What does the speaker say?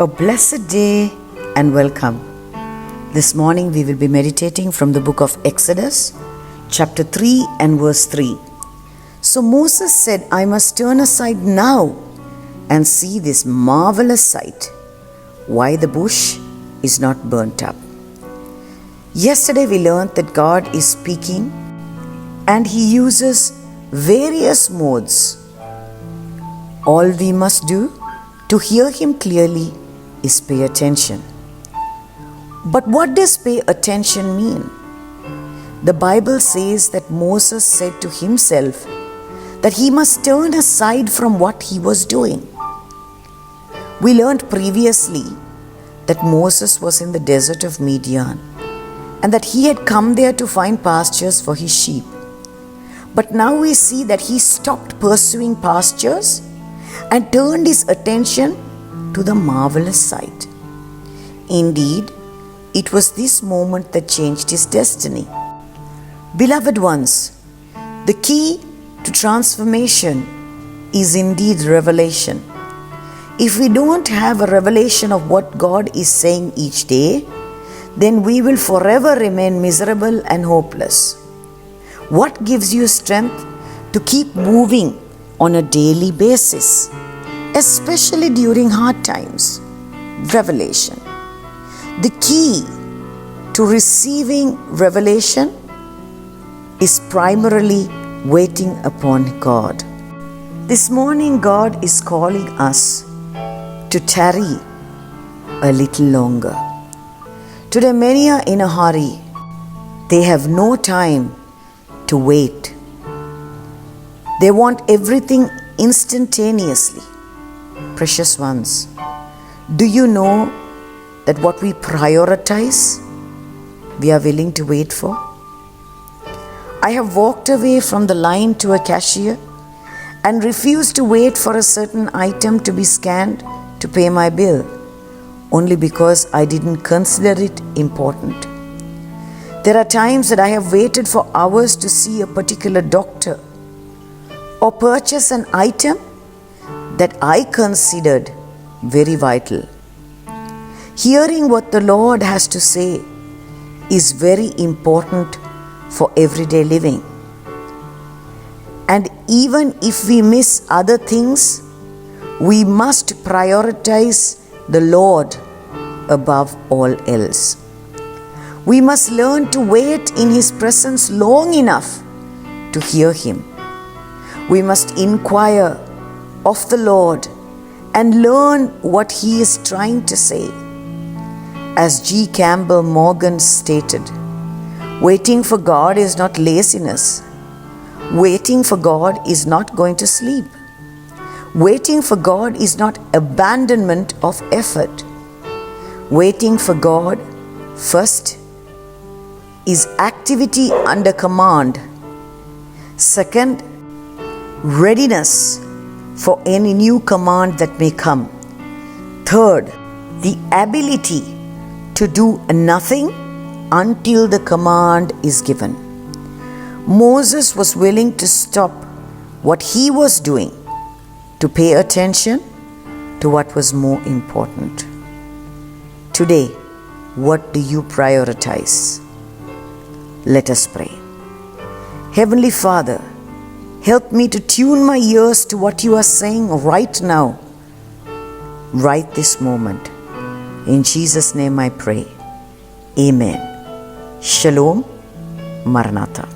A blessed day and welcome. This morning we will be meditating from the book of Exodus, chapter 3 and verse 3. So Moses said, I must turn aside now and see this marvelous sight, why the bush is not burnt up. Yesterday we learned that God is speaking and He uses various modes. All we must do to hear Him clearly is pay attention. But what does pay attention mean? The Bible says that Moses said to himself that he must turn aside from what he was doing. We learned previously that Moses was in the desert of Midian and that he had come there to find pastures for his sheep. But now we see that he stopped pursuing pastures and turned his attention to the marvelous sight. Indeed, it was this moment that changed his destiny. Beloved ones, the key to transformation is indeed revelation. If we don't have a revelation of what God is saying each day, then we will forever remain miserable and hopeless. What gives you strength to keep moving on a daily basis, especially during hard times? Revelation. The key to receiving revelation is primarily waiting upon God. This morning, God is calling us to tarry a little longer. Today, many are in a hurry. They have no time to wait. They want everything instantaneously. Precious ones, do you know that what we prioritize, we are willing to wait for? I have walked away from the line to a cashier and refused to wait for a certain item to be scanned to pay my bill, only because I didn't consider it important. There are times that I have waited for hours to see a particular doctor or purchase an item that I considered very vital. Hearing what the Lord has to say is very important for everyday living. And even if we miss other things, we must prioritize the Lord above all else. We must learn to wait in His presence long enough to hear Him. We must inquire of the Lord and learn what He is trying to say. As G. Campbell Morgan stated, waiting for God is not laziness. Waiting for God is not going to sleep. Waiting for God is not abandonment of effort. Waiting for God, first, is activity under command. Second, readiness for any new command that may come. Third, the ability to do nothing until the command is given. Moses was willing to stop what he was doing to pay attention to what was more important. Today, what do you prioritize? Let us pray. Heavenly Father, help me to tune my ears to what you are saying right now, right this moment. In Jesus' name I pray. Amen. Shalom. Maranatha.